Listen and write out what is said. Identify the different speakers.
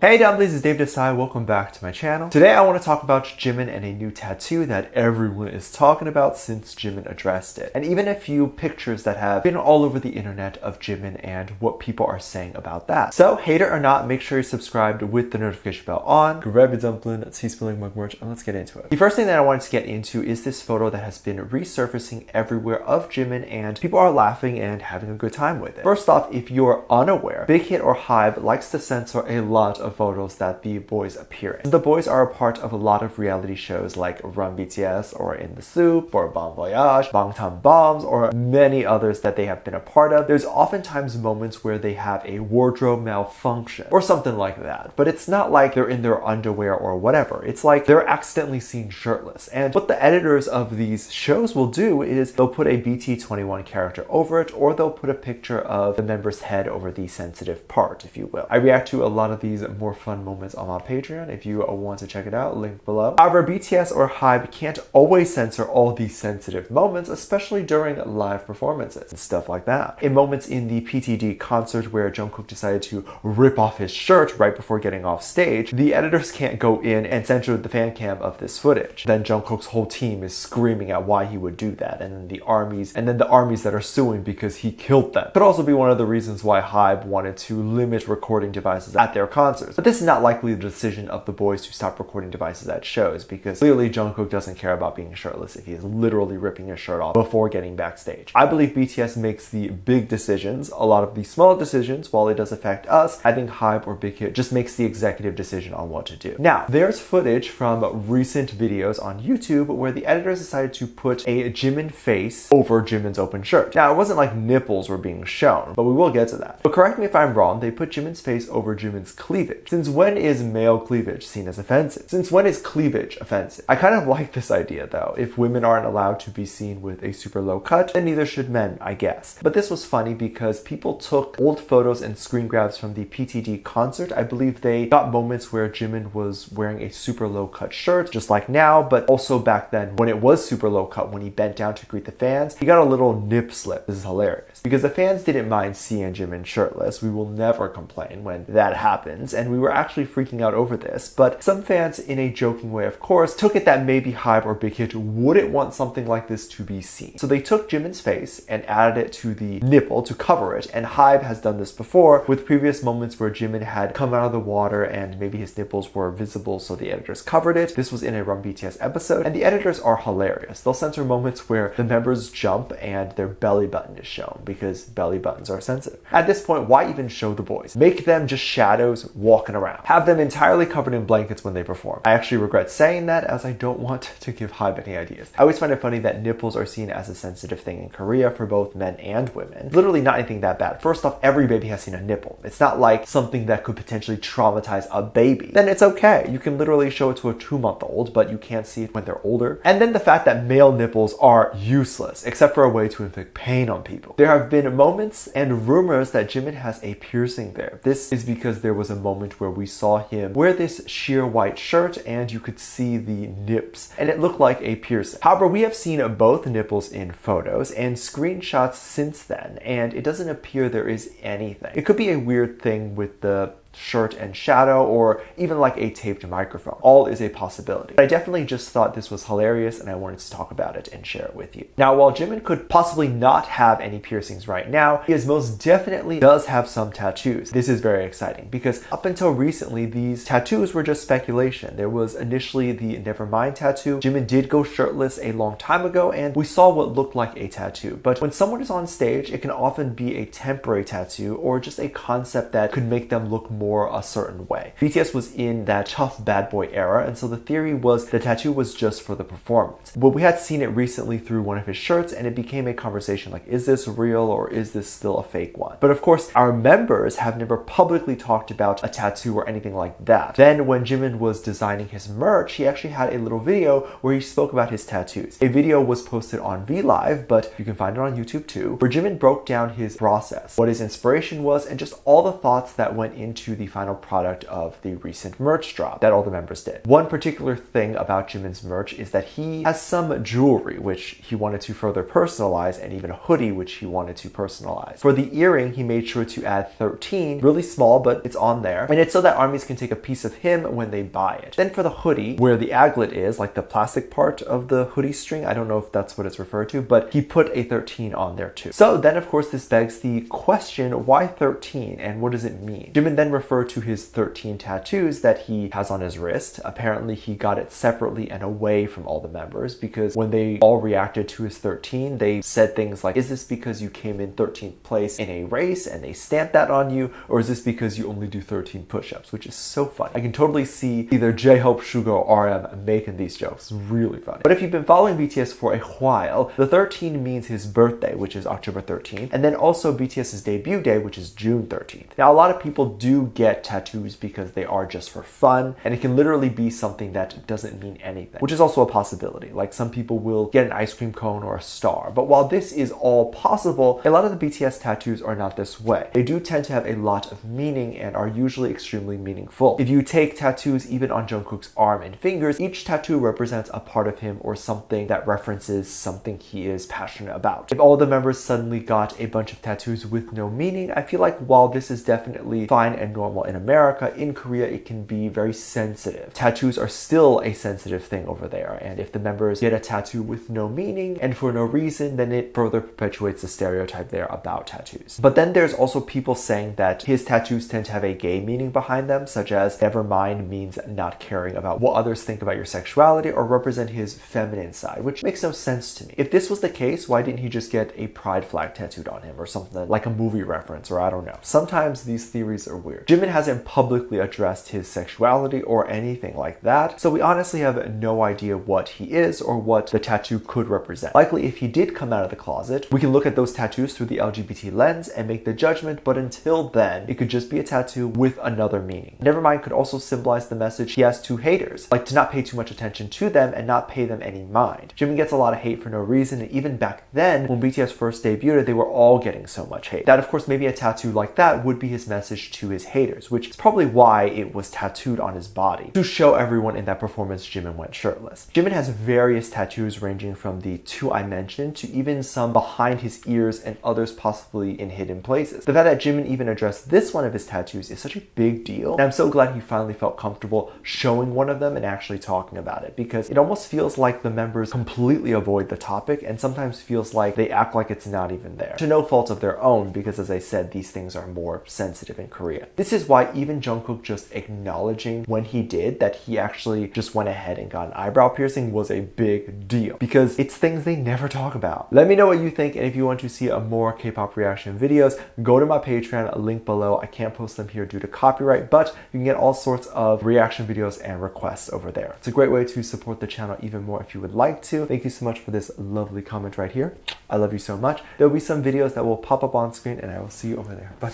Speaker 1: Hey dumplings, it's Dave Desai. Welcome back to my channel. Today I want to talk about Jimin and a new tattoo that everyone is talking about since Jimin addressed it. And even a few pictures that have been all over the internet of Jimin and what people are saying about that. So, hater or not, make sure you're subscribed with the notification bell on. Grab your dumpling, tea-spilling mug merch, and let's get into it. The first thing that I wanted to get into is this photo that has been resurfacing everywhere of Jimin, and people are laughing and having a good time with it. First off, if you're unaware, Big Hit or Hybe likes to censor a lot of photos that the boys appear in. The boys are a part of a lot of reality shows like Run BTS or In the Soup or Bon Voyage, Bangtan Bombs, or many others that they have been a part of. There's oftentimes moments where they have a wardrobe malfunction or something like that, but it's not like they're in their underwear or whatever. It's like they're accidentally seen shirtless. And what the editors of these shows will do is they'll put a BT21 character over it, or they'll put a picture of the member's head over the sensitive part, if you will. I react to a lot of these more fun moments on my Patreon if you want to check it out, link below. However, BTS or Hybe can't always censor all these sensitive moments, especially during live performances and stuff like that. In moments in the PTD concert where Jungkook decided to rip off his shirt right before getting off stage, the editors can't go in and censor the fan cam of this footage. Then Jungkook's whole team is screaming at why he would do that, and then the armies that are suing because he killed them. Could also be one of the reasons why Hybe wanted to limit recording devices at their concerts. But this is not likely the decision of the boys to stop recording devices at shows, because clearly Jungkook doesn't care about being shirtless if he is literally ripping his shirt off before getting backstage. I believe BTS makes the big decisions. A lot of the smaller decisions, while it does affect us, I think Hybe or Big Hit just makes the executive decision on what to do. Now, there's footage from recent videos on YouTube where the editors decided to put a Jimin face over Jimin's open shirt. Now, it wasn't like nipples were being shown, but we will get to that. But correct me if I'm wrong, they put Jimin's face over Jimin's cleavage. Since when is male cleavage seen as offensive? Since when is cleavage offensive? I kind of like this idea though. If women aren't allowed to be seen with a super low cut, then neither should men, I guess. But this was funny because people took old photos and screen grabs from the PTD concert. I believe they got moments where Jimin was wearing a super low cut shirt, just like now, but also back then when it was super low cut, when he bent down to greet the fans, he got a little nip slip. This is hilarious because the fans didn't mind seeing Jimin shirtless. We will never complain when that happens, and we were actually freaking out over this, but some fans, in a joking way of course, took it that maybe Hybe or Big Hit wouldn't want something like this to be seen. So they took Jimin's face and added it to the nipple to cover it, and Hybe has done this before with previous moments where Jimin had come out of the water and maybe his nipples were visible, so the editors covered it. This was in a Run BTS episode, and the editors are hilarious. They'll censor moments where the members jump and their belly button is shown because belly buttons are sensitive. At this point, why even show the boys? Make them just shadows walking around. Have them entirely covered in blankets when they perform. I actually regret saying that, as I don't want to give Hybe any ideas. I always find it funny that nipples are seen as a sensitive thing in Korea for both men and women. Literally not anything that bad. First off, every baby has seen a nipple. It's not like something that could potentially traumatize a baby. Then it's okay. You can literally show it to a 2-month-old, but you can't see it when they're older. And then the fact that male nipples are useless, except for a way to inflict pain on people. There have been moments and rumors that Jimin has a piercing there. This is because there was a moment where we saw him wear this sheer white shirt and you could see the nips, and it looked like a piercing. However, we have seen both nipples in photos and screenshots since then, and it doesn't appear there is anything. It could be a weird thing with the shirt and shadow, or even like a taped microphone. All is a possibility. But I definitely just thought this was hilarious and I wanted to talk about it and share it with you. Now, while Jimin could possibly not have any piercings right now, he most definitely does have some tattoos. This is very exciting because up until recently, these tattoos were just speculation. There was initially the Nevermind tattoo. Jimin did go shirtless a long time ago and we saw what looked like a tattoo. But when someone is on stage, it can often be a temporary tattoo or just a concept that could make them look more a certain way. BTS was in that tough bad boy era, and so the theory was the tattoo was just for the performance. But we had seen it recently through one of his shirts, and it became a conversation like, is this real or is this still a fake one? But of course, our members have never publicly talked about a tattoo or anything like that. Then when Jimin was designing his merch, he actually had a little video where he spoke about his tattoos. A video was posted on VLive, but you can find it on YouTube too, where Jimin broke down his process, what his inspiration was, and just all the thoughts that went into into the final product of the recent merch drop that all the members did. One particular thing about Jimin's merch is that he has some jewelry which he wanted to further personalize, and even a hoodie which he wanted to personalize. For the earring, he made sure to add 13, really small, but it's on there, and it's so that armies can take a piece of him when they buy it. Then for the hoodie, where the aglet is, like the plastic part of the hoodie string, I don't know if that's what it's referred to, but he put a 13 on there too. So then of course this begs the question, why 13 and what does it mean? Jimin then referred to his 13 tattoos that he has on his wrist. Apparently he got it separately and away from all the members, because when they all reacted to his 13, they said things like, is this because you came in 13th place in a race and they stamped that on you, or is this because you only do 13 push-ups? Which is so funny. I can totally see either J-Hope, Suga, or RM making these jokes. Really funny. But if you've been following BTS for a while, the 13 means his birthday, which is October 13th, and then also BTS's debut day, which is June 13th. Now, a lot of people do get tattoos because they are just for fun, and it can literally be something that doesn't mean anything, which is also a possibility. Like, some people will get an ice cream cone or a star. But while this is all possible, a lot of the BTS tattoos are not this way. They do tend to have a lot of meaning and are usually extremely meaningful. If you take tattoos even on Jungkook's arm and fingers, each tattoo represents a part of him or something that references something he is passionate about. If all the members suddenly got a bunch of tattoos with no meaning, I feel like while this is definitely fine and normal in America, in Korea it can be very sensitive. Tattoos are still a sensitive thing over there, and if the members get a tattoo with no meaning and for no reason, then it further perpetuates the stereotype there about tattoos. But then there's also people saying that his tattoos tend to have a gay meaning behind them, such as never mind means not caring about what others think about your sexuality, or represent his feminine side, which makes no sense to me. If this was the case, why didn't he just get a pride flag tattooed on him or something like a movie reference, or I don't know. Sometimes these theories are weird. Jimin hasn't publicly addressed his sexuality or anything like that, so we honestly have no idea what he is or what the tattoo could represent. Likely, if he did come out of the closet, we can look at those tattoos through the LGBT lens and make the judgment, but until then, it could just be a tattoo with another meaning. Nevermind could also symbolize the message he has to haters, like to not pay too much attention to them and not pay them any mind. Jimin gets a lot of hate for no reason, and even back then, when BTS first debuted, they were all getting so much hate. That, of course, maybe a tattoo like that would be his message to his haters, which is probably why it was tattooed on his body, to show everyone in that performance Jimin went shirtless. Jimin has various tattoos ranging from the two I mentioned to even some behind his ears and others possibly in hidden places. The fact that Jimin even addressed this one of his tattoos is such a big deal, and I'm so glad he finally felt comfortable showing one of them and actually talking about it, because it almost feels like the members completely avoid the topic and sometimes feels like they act like it's not even there. To no fault of their own, because as I said, these things are more sensitive in Korea. This is why even Jungkook just acknowledging when he did that he actually just went ahead and got an eyebrow piercing was a big deal, because it's things they never talk about. Let me know what you think, and if you want to see more K-pop reaction videos, go to my Patreon, link below. I can't post them here due to copyright, but you can get all sorts of reaction videos and requests over there. It's a great way to support the channel even more if you would like to. Thank you so much for this lovely comment right here. I love you so much. There'll be some videos that will pop up on screen, and I will see you over there. Bye.